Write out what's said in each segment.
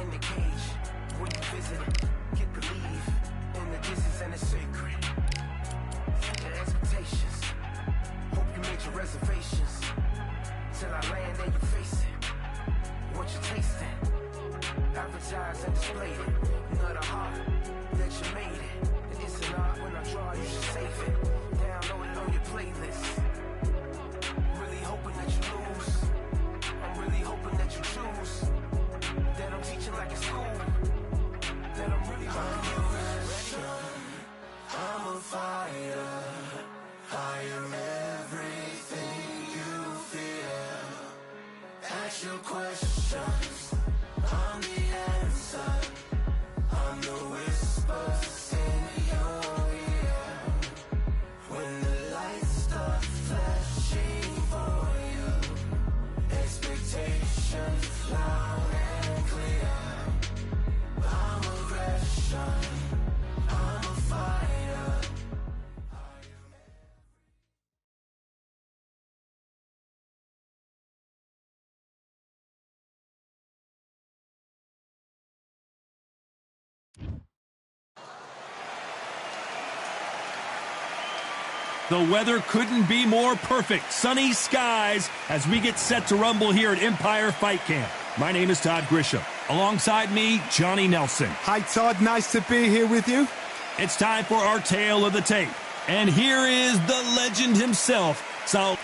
in the cage. When you visit it, get believe in the distance and the sacred. The expectations. Hope you made your reservations. Till I land and you face it. What you tasting? Advertise and display it. You know the heart that you made it. And it's an art when I draw, you should save it. Download it on your playlist. Really hoping that you lose. I'm really hoping that you choose. That I'm teaching like a school. That I'm really hoping you use. I'm a fighter. I am everything you fear. Ask your questions. I'm the answer. I'm the whispers in your ear. When the lights start flashing for you, expectations loud and clear. I'm aggression. I'm a fighter. The weather couldn't be more perfect. Sunny skies as we get set to rumble here at Empire Fight Camp. My name is Todd Grisham. Alongside me, Johnny Nelson. Hi, Todd. Nice to be here with you. It's time for our tale of the tape. And here is the legend himself. So,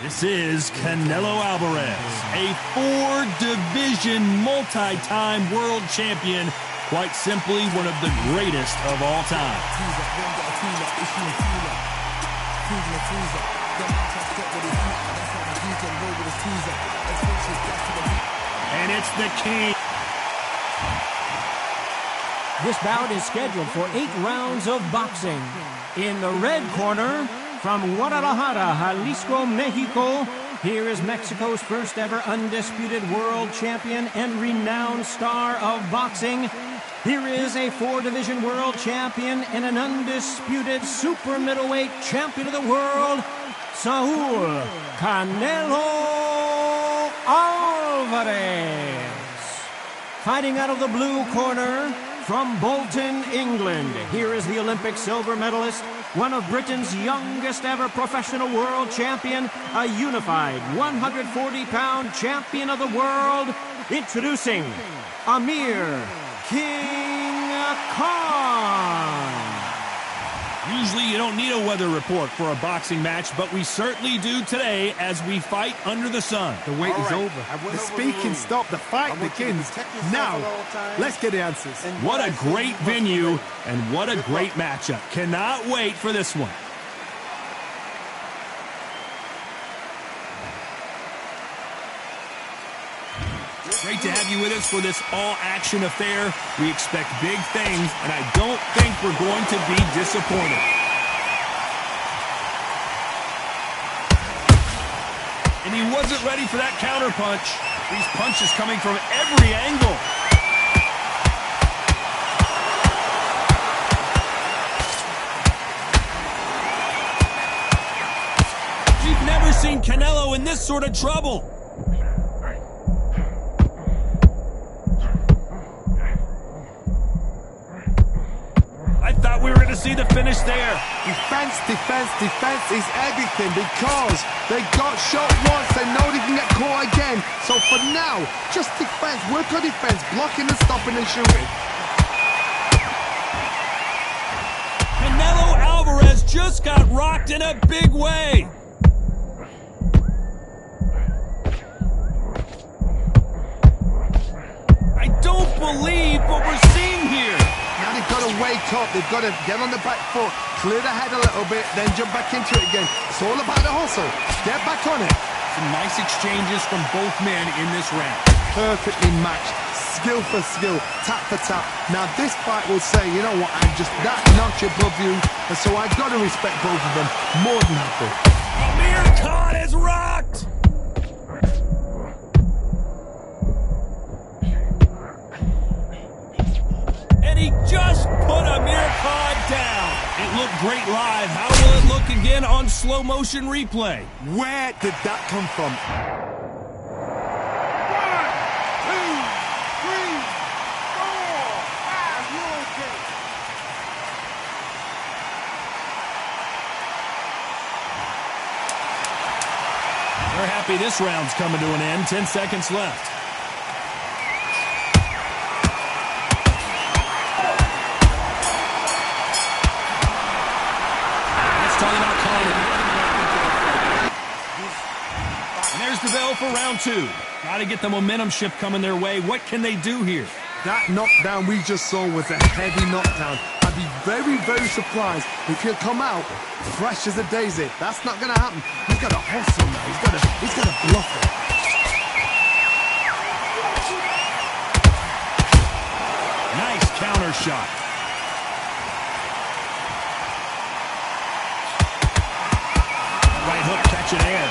this is Canelo Alvarez, a four-division, multi-time world champion. Quite simply, one of the greatest of all time. And it's the king. This bout is scheduled for 8 rounds of boxing. In the red corner, from Guadalajara, Jalisco, Mexico, here is Mexico's first ever undisputed world champion and renowned star of boxing. Here is a 4-division world champion and an undisputed super middleweight champion of the world, Saul Canelo Alvarez. Fighting out of the blue corner, from Bolton, England, here is the Olympic silver medalist, one of Britain's youngest ever professional world champion, a unified 140-pound champion of the world, introducing Amir King Khan. Usually you don't need a weather report for a boxing match, but we certainly do today as we fight under the sun. The wait is over. The speaking stopped. The fight begins. Now, let's get the answers. What a great venue and what a great matchup. Cannot wait for this one. Great to have you with us for this all-action affair. We expect big things, and I don't think we're going to be disappointed. And he wasn't ready for that counterpunch. These punches coming from every angle. We've never seen Canelo in this sort of trouble. We were going to see the finish there. Defense, defense, defense is everything because they got shot once. They know they can get caught again. So for now, just defense. Work on defense. Blocking and stopping and shooting. Canelo Alvarez just got rocked in a big way. I don't believe what we're seeing here. Now they've got to wake up, they've got to get on the back foot, clear the head a little bit, then jump back into it again. It's all about the hustle. Get back on it. Some nice exchanges from both men in this round. Perfectly matched, skill for skill, tap for tap. Now this fight will say, you know what, I'm just that notch above you, and so I've got to respect both of them more than happy. Amir Khan is rocked! He just put Amir Khan down. It looked great live. How will it look again on slow motion replay? Where did that come from? 1, 2, 3, happy this round's coming to an end. 10 seconds left. Let's talk about Conor. And there's the bell for round 2. Got to get the momentum shift coming their way. What can they do here? That knockdown we just saw was a heavy knockdown. I'd be very, very surprised if he'll come out fresh as a daisy. That's not going to happen. He's got to hustle now. He's got to bluff it. Nice counter shot. Right hook catching air.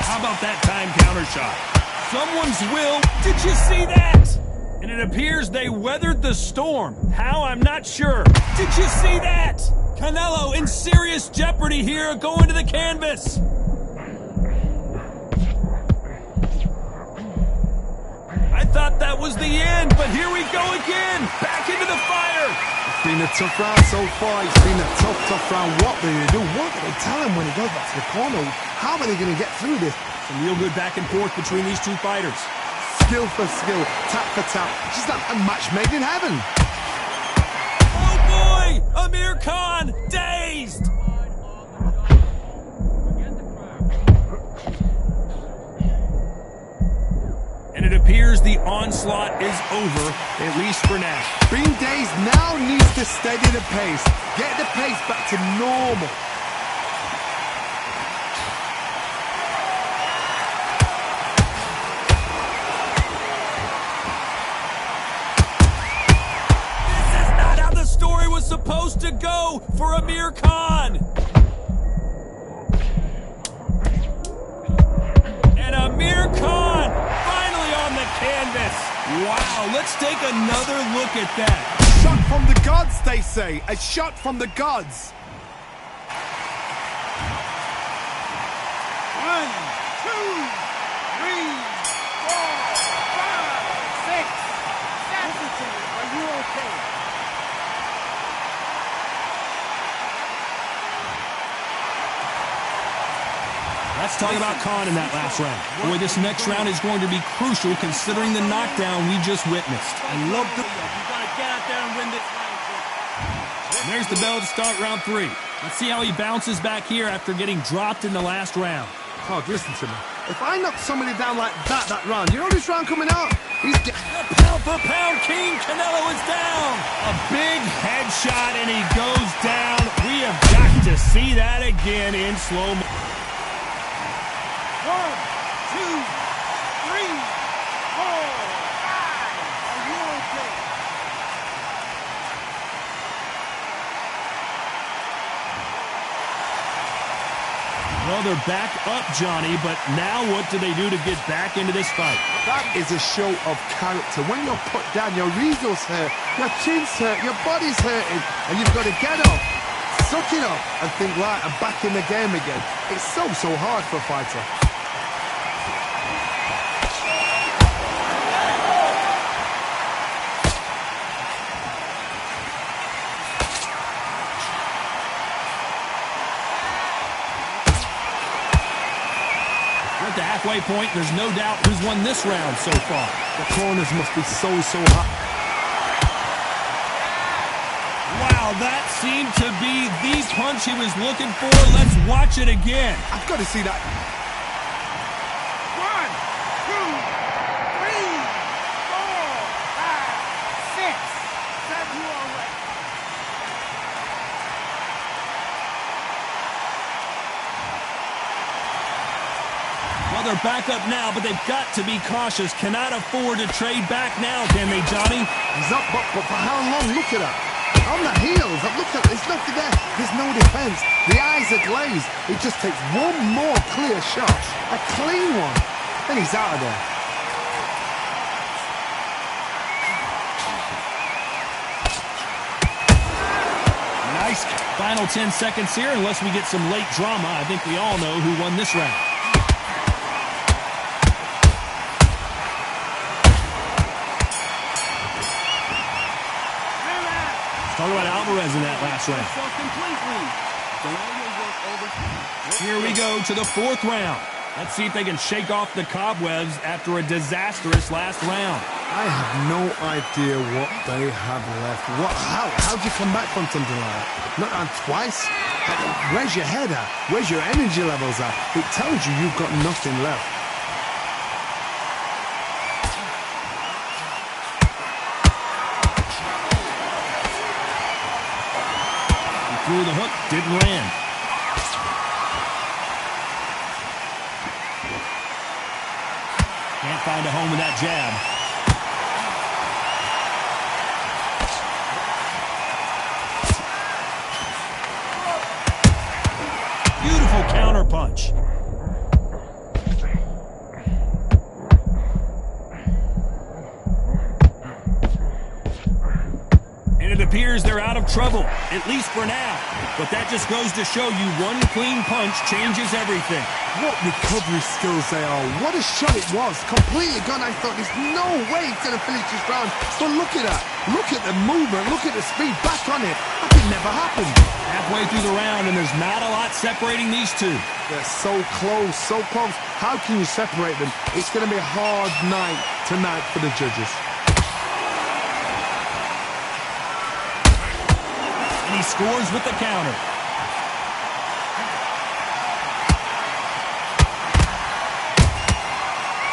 How about that time counter shot? Someone's will. Did you see that? And it appears they weathered the storm. How? I'm not sure. Did you see that? Canelo in serious jeopardy here, going to the canvas. I thought that was the end, but here we go again. Back into the fire. It's been a tough round so far. It's been a tough round. What do they do? What do they tell him when he goes back to the corner? How are they going to get through this? Some real good back and forth between these two fighters. Skill for skill, tap for tap. Just like a match made in heaven. Oh boy! Amir Khan, dazed! And it appears the onslaught is over, at least for now. Being dazed now needs to steady the pace. Get the pace back to normal. Supposed to go for Amir Khan. And Amir Khan finally on the canvas. Wow, let's take another look at that. Shot from the gods, they say. A shot from the gods. 1, 2, 3, 4, 5, 6. Are you okay? Let's talk about Khan in that last round. Boy, this next round is going to be crucial considering the knockdown we just witnessed. I love the... You gotta get out there and win this round. And there's the bell to start round 3. Let's see how he bounces back here after getting dropped in the last round. Oh, listen to me. If I knock somebody down like that round, you know this round coming up? He's The pound for pound king, Canelo is down. A big headshot and he goes down. We have got to see that again in slow-mo. 1, 2, 3, 4, 5. Are you okay? Well, they're back up, Johnny, but now what do they do to get back into this fight? That is a show of character. When you're put down, your eagles hurt, your chin's hurt, your body's hurting, and you've got to get up, suck it up, and think, right, I'm back in the game again. It's so hard for a fighter. At the halfway point, there's no doubt who's won this round so far. The corners must be so hot. Wow, that seemed to be the punch he was looking for. Let's watch it again. I've got to see that. 1, 2, 3, 4, 5, 6. Said you already. Well, they're back up now, but they've got to be cautious. Cannot afford to trade back now, can they, Johnny? He's up, but for how long? Look at that. On the heels, look at there's nothing there. There's no defense. The eyes are glazed. It just takes one more clear shot, a clean one, then he's out of there. Nice. Final 10 seconds here, unless we get some late drama. I think we all know who won this round. Talk about Alvarez in that last round. Here we go to the 4th round. Let's see if they can shake off the cobwebs after a disastrous last round. I have no idea what they have left. How do you come back from something like that? Not on twice? Where's your head at? Where's your energy levels at? It tells you you've got nothing left. He threw the hook, didn't land. Can't find a home with that jab. Beautiful counter punch. And it appears they're out of trouble, at least for now. But that just goes to show you one clean punch changes everything. What recovery skills they are. What a shot it was. Completely gone. I thought there's no way he's going to finish this round. But look at that. Look at the movement. Look at the speed. Back on it. That could never happen. Halfway through the round, and there's not a lot separating these two. They're so close, so close. How can you separate them? It's going to be a hard night tonight for the judges. And he scores with the counter.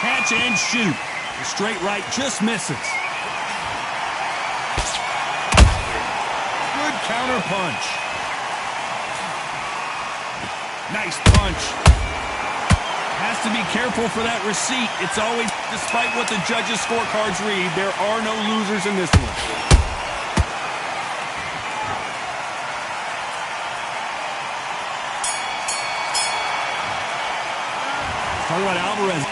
Catch and shoot. The straight right just misses. Good counter punch. Nice punch. Has to be careful for that receipt. It's always, despite what the judges' scorecards read, there are no losers in this one. Talk about Alvarez.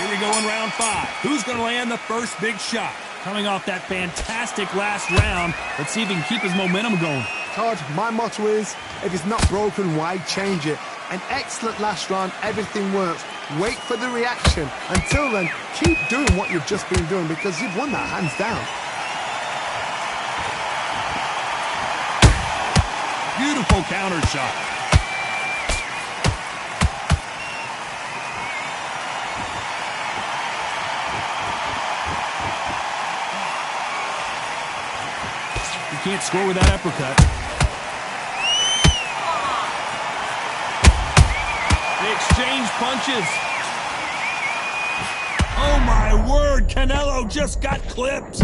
Here we go in round 5. Who's going to land the first big shot? Coming off that fantastic last round, let's see if he can keep his momentum going. Todd, my motto is, if it's not broken, why change it? An excellent last round, everything works. Wait for the reaction. Until then, keep doing what you've just been doing because you've won that hands down. Beautiful counter shot. You can't score with that uppercut. They exchange punches. Oh my word, Canelo just got clipped.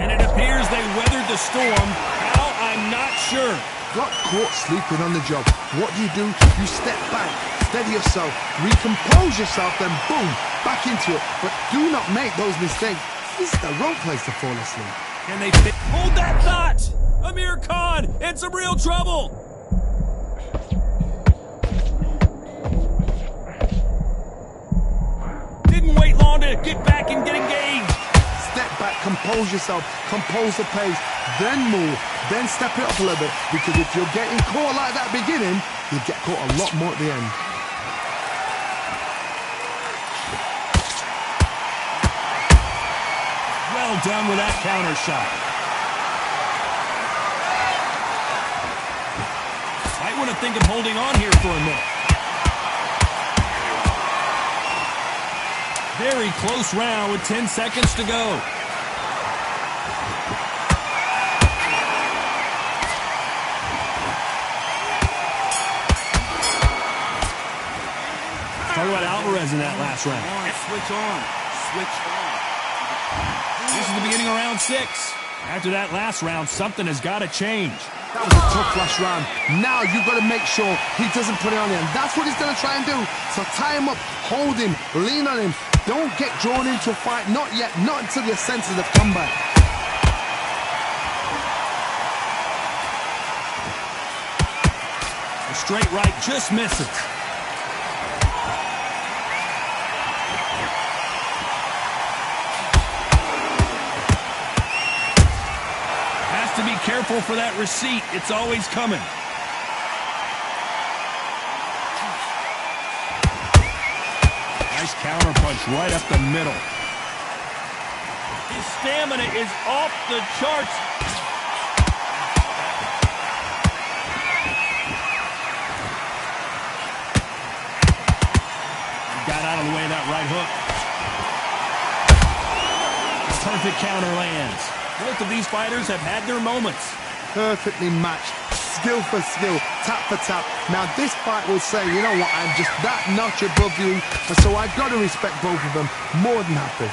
And it appears they weathered the storm. How? I'm not sure. Got caught sleeping on the job. What do? You step back, steady yourself, recompose yourself, then boom, back into it. But do not make those mistakes. This is the wrong place to fall asleep. Can they fit? Hold that thought! Amir Khan in some real trouble! Didn't wait long to get back and get engaged. Step back, compose yourself, compose the pace, then move, then step it up a little bit. Because if you're getting caught like that beginning, you'll get caught a lot more at the end. Well done with that counter shot. Might want to think of holding on here for a minute. Very close round with 10 seconds to go. Talk about Alvarez in that last round. Switch on. Switch on. This is the beginning of round 6. After that last round, something has got to change. That was a tough last round. Now you've got to make sure he doesn't put it on you. And that's what he's going to try and do. So tie him up, hold him, lean on him. Don't get drawn into a fight. Not yet. Not until your senses have come back. The straight right just misses. To be careful for that receipt. It's always coming. Nice Nice counter punch right up the middle. His stamina is off the charts. Got out of the way of that right hook. Perfect counter lands. Both of these fighters have had their moments. Perfectly matched, skill for skill, tap for tap. Now this fight will say, you know what, I'm just that notch above you, and so I've got to respect both of them more than happy.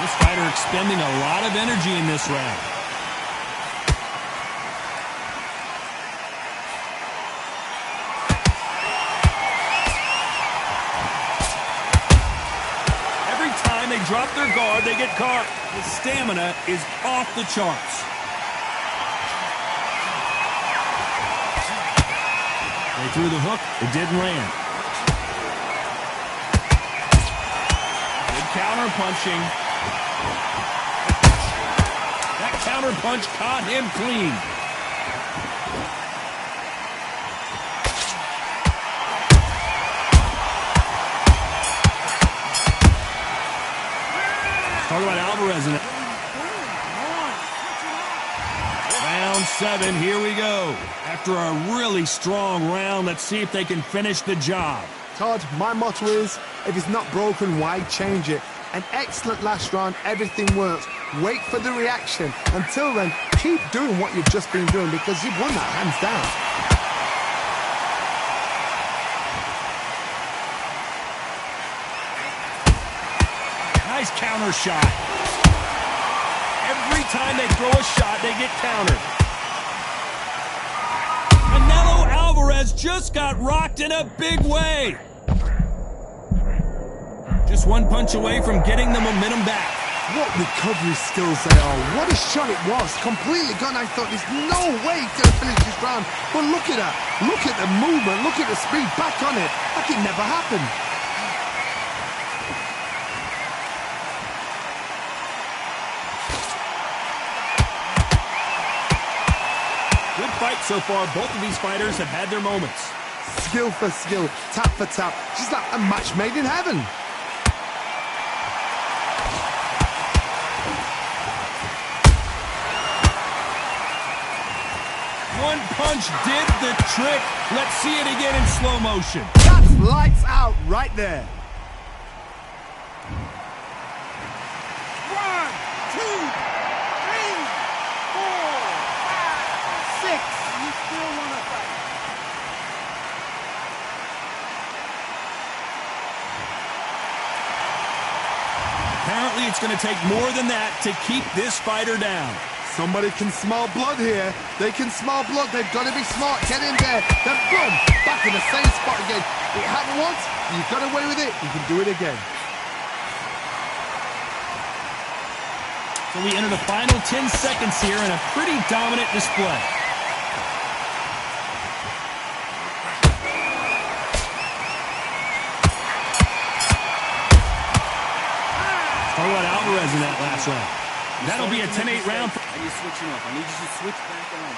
This fighter expending a lot of energy in this round. Every time they drop their guard, they get caught. His stamina is off the charts. They threw the hook. It didn't land. Good counter punching. That counter punch caught him clean. Talk about Alvarez in it. Round 7, here we go. After a really strong round, let's see if they can finish the job. Todd, my motto is, if it's not broken, why change it? An excellent last round, everything works. Wait for the reaction. Until then, keep doing what you've just been doing because you've won that hands down. Nice counter shot. Every time they throw a shot, they get countered. Canelo Alvarez just got rocked in a big way. Just one punch away from getting the momentum back. What recovery skills they are. What a shot it was. Completely gone. I thought there's no way he's going to finish this round. But look at that. Look at the movement. Look at the speed. Back on it. Like it never happened. Good fight so far. Both of these fighters have had their moments. Skill for skill. Tap for tap. Just like a match made in heaven. One punch did the trick. Let's see it again in slow motion. That's lights out right there. 1, 2, 3, 4, 5, 6. You still want to fight? Apparently, it's going to take more than that to keep this fighter down. Somebody can smell blood here. They can smell blood. They've got to be smart. Get in there. Then boom, back in the same spot again. It happened once. You got away with it. You can do it again. So we enter the final 10 seconds here in a pretty dominant display. Talk about Alvarez in that last round. That'll be a 10-8 round. Are you switching off? I need you to switch back on.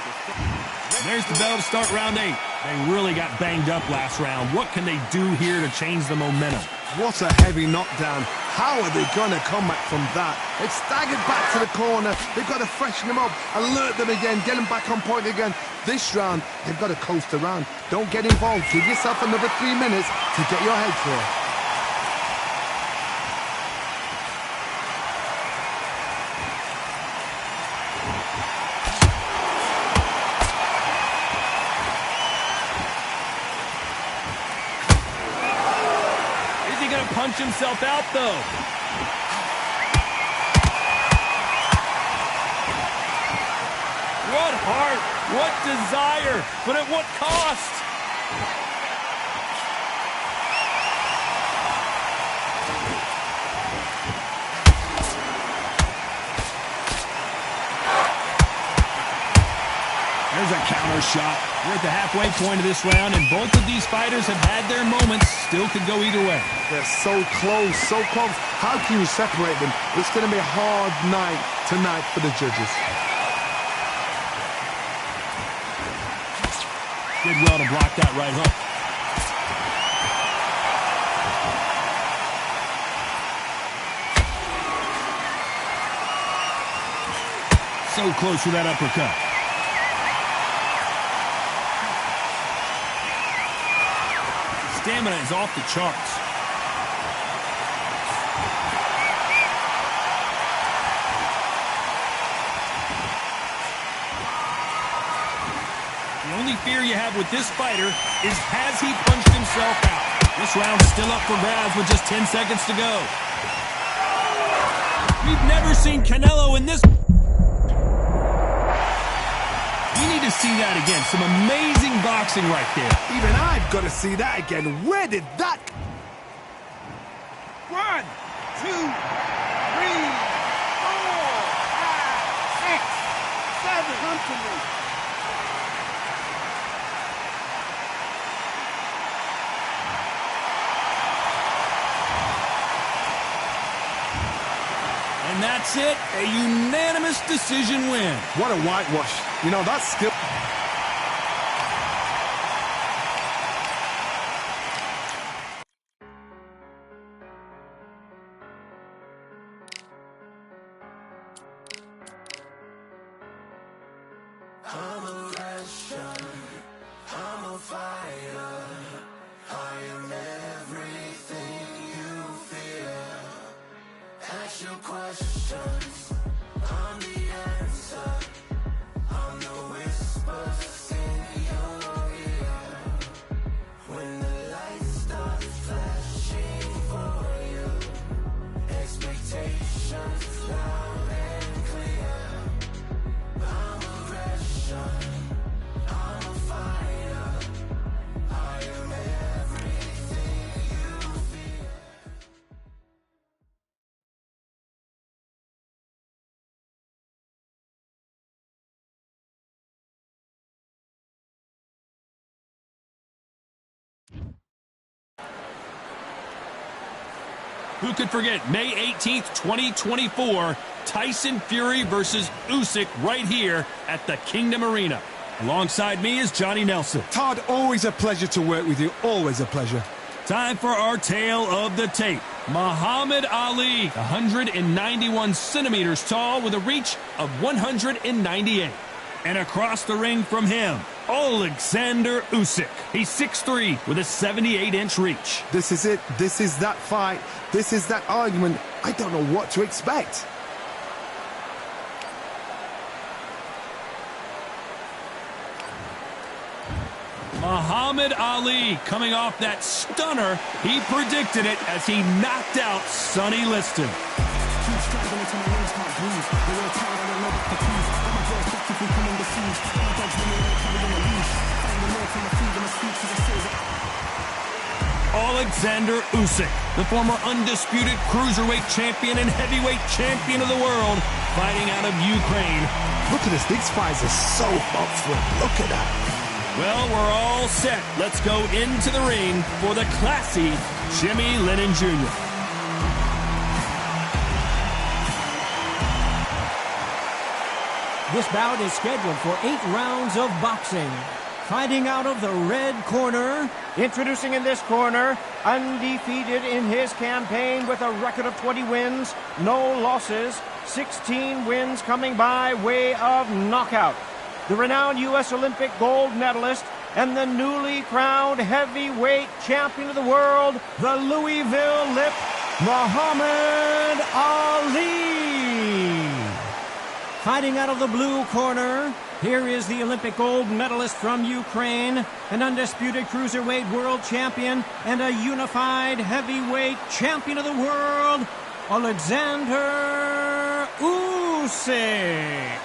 There's the bell to start round 8. They really got banged up last round. What can they do here to change the momentum? What a heavy knockdown. How are they going to come back from that? They've staggered back to the corner. They've got to freshen them up, alert them again, get them back on point again. This round, they've got to coast around. Don't get involved. Give yourself another 3 minutes to get your head clear. Punch himself out, though. What heart, what desire, but at what cost? There's a counter shot. We're at the halfway point of this round, and both of these fighters have had their moments. Still could go either way. They're so close, so close. How can you separate them? It's going to be a hard night tonight for the judges. Did well to block that right hook. So close with that uppercut. Stamina is off the charts. The only fear you have with this fighter is, has he punched himself out? This round's still up for grabs with just 10 seconds to go. We've never seen Canelo in this. We need to see that again. Some amazing boxing right there. Even I've got to see that again. Where did that... 1, 2, 3, 4, 5, 6, 7. Come to me. And that's it, a unanimous decision win. What a whitewash. You know, that's skill... I'm a Russian, I'm a fighter, I am everything you fear. Ask your questions, I'm the answer, I'm the whispers in your ear. When the lights start flashing for you, expectations loud and clear. I'm a Russian, I'm a fighter, I am everything you fear. Who could forget May 18th, 2024, Tyson Fury versus Usyk right here at the Kingdom Arena. Alongside me is Johnny Nelson. Todd, always a pleasure to work with you. Always a pleasure. Time for our tale of the tape. Muhammad Ali, 191 centimeters tall with a reach of 198. And across the ring from him, Alexander Usyk. He's 6'3" with a 78-inch reach. This is it. This is that fight. This is that argument. I don't know what to expect. Muhammad Ali coming off that stunner. He predicted it as he knocked out Sonny Liston. Alexander Usyk, the former undisputed cruiserweight champion and heavyweight champion of the world, fighting out of Ukraine. Look at this. These fights are so up front. Look at that. Well, we're all set. Let's go into the ring for the classy Jimmy Lennon Jr. This bout is scheduled for 8 rounds of boxing. Fighting out of the red corner, introducing in this corner, undefeated in his campaign with a record of 20 wins, no losses, 16 wins coming by way of knockout. The renowned U.S. Olympic gold medalist and the newly crowned heavyweight champion of the world, the Louisville Lip, Muhammad Ali. Fighting out of the blue corner, here is the Olympic gold medalist from Ukraine, an undisputed cruiserweight world champion, and a unified heavyweight champion of the world, Alexander Usyk.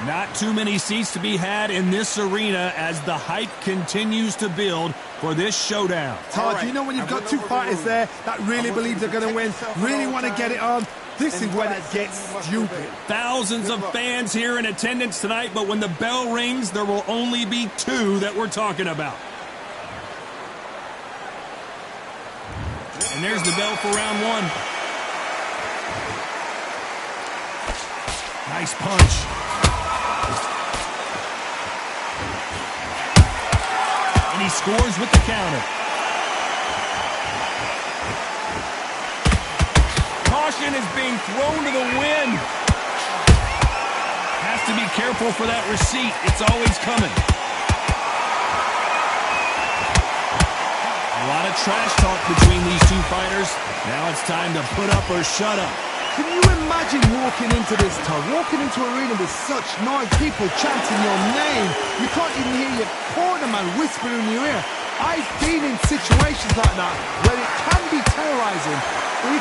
Not too many seats to be had in this arena as the hype continues to build for this showdown. Todd, you know when you've got two fighters there that really believe they're going to win, really want to get it on, this is when it gets stupid. Thousands of fans here in attendance tonight, but when the bell rings, there will only be 2 that we're talking about. And there's the bell for round 1. Nice punch. And he scores with the counter. Caution is being thrown to the wind. careful for that receipt. It's always coming. A lot of trash talk between these two fighters. Now it's time to put up or shut up. Can you imagine walking into this town, walking into an arena with such noise, people chanting your name? You can't even hear your cornerman whispering in your ear. I've been in situations like that where it can be terrorizing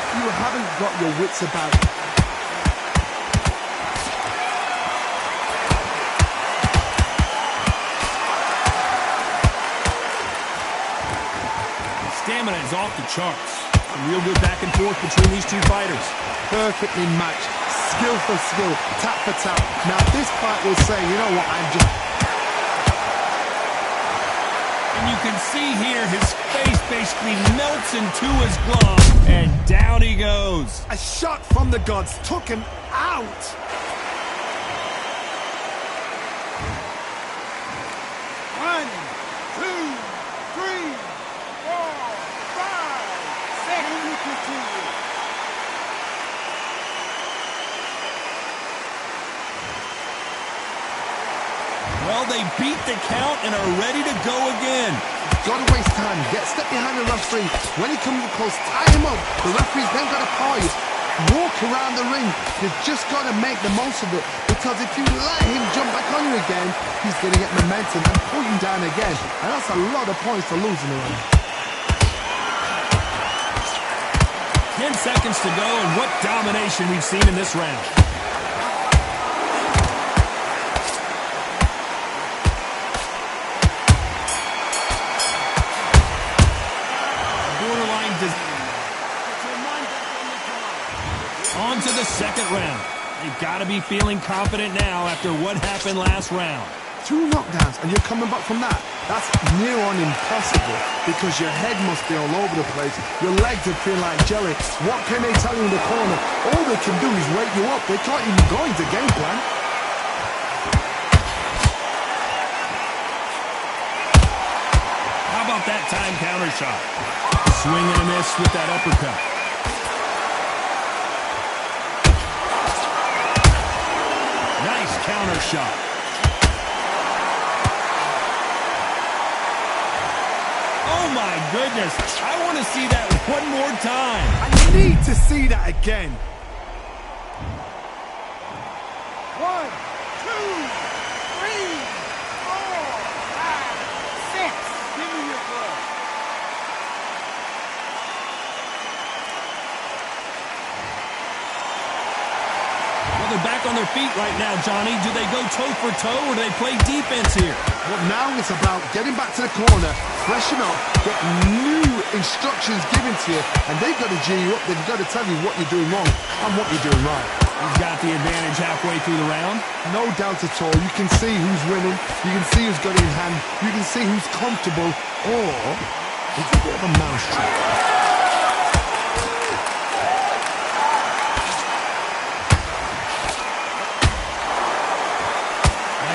if you haven't got your wits about you. Stamina is off the charts. Some real good back and forth between these two fighters. Perfectly matched, skill for skill, tap for tap. Now this fight will say, you know what, And you can see here his face basically melts into his glove, and down he goes. a shot from the gods took him out. One, two, three, four, five, six. And you continue. Well, they beat the count and are ready to go again. Gotta waste time, step behind the referee. When he comes close, tie him up. The referee's then gotta call you. Walk around the ring. You've just gotta make the most of it. Because if you let him jump back on you again, he's gonna get momentum and pull you down again. And that's a lot of points to lose in the ring. 10 seconds to go, and what domination we've seen in this round. On to the second round. They've got to be feeling confident now after what happened last round. 2 knockdowns and you're coming back from that. That's near on impossible because your head must be all over the place. Your legs are feeling like jelly. What can they tell you in the corner? All they can do is wake you up. They can't even go into game plan. How about that time counter shot? Swing and a miss with that uppercut. Nice counter shot. Oh my goodness. I want to see that one more time. I need to see that again. 1, 2, 3, 4, 5, 6. Give me your glove. Well, they're back on their feet right now, Johnny. Do they go toe for toe or do they play defense here? Well, now it's about getting back to the corner, freshen up, get new instructions given to you, and they've got to G you up. They've got to tell you what you're doing wrong and what you're doing right. He's got the advantage halfway through the round. No doubt at all. You can see who's winning. You can see who's got it in hand. You can see who's comfortable. Or it's a bit of a mousetrap.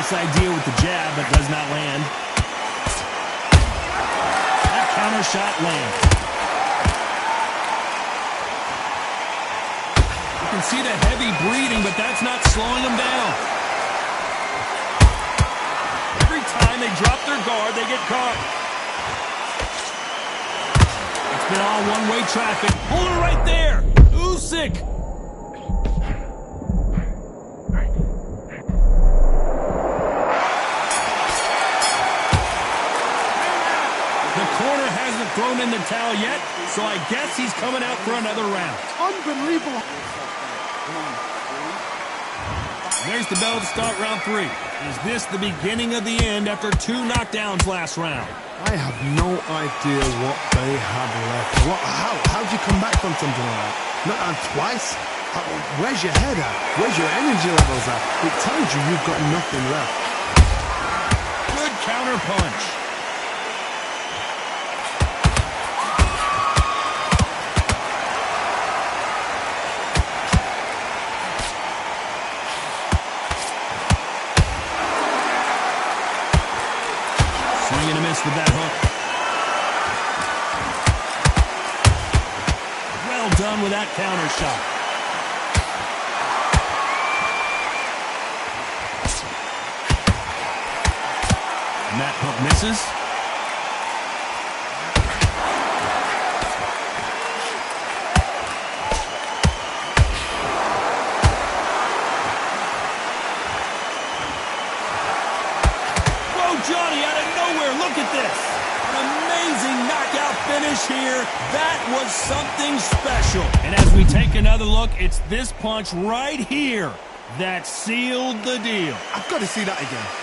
Nice idea with the jab, but does not land. That counter shot lands. You can see the heavy breathing, but that's not slowing them down. Every time they drop their guard, they get caught. It's been all one-way traffic. Hold it right there. Usyk. Thrown in the towel yet, so I guess he's coming out for another round. Unbelievable. There's the bell to start round 3. Is this the beginning of the end after 2 knockdowns last round? I have no idea what they have left. How'd you come back from something like that? Not twice? Where's your head at? Where's your energy levels at? It tells you you've got nothing left. Good counter punch. Swing and a miss with that hook. Well done with that counter shot. misses. Johnny out of nowhere, look at this. An amazing knockout finish here. That was something special. And as we take another look, it's this punch right here that sealed the deal. I've got to see that again.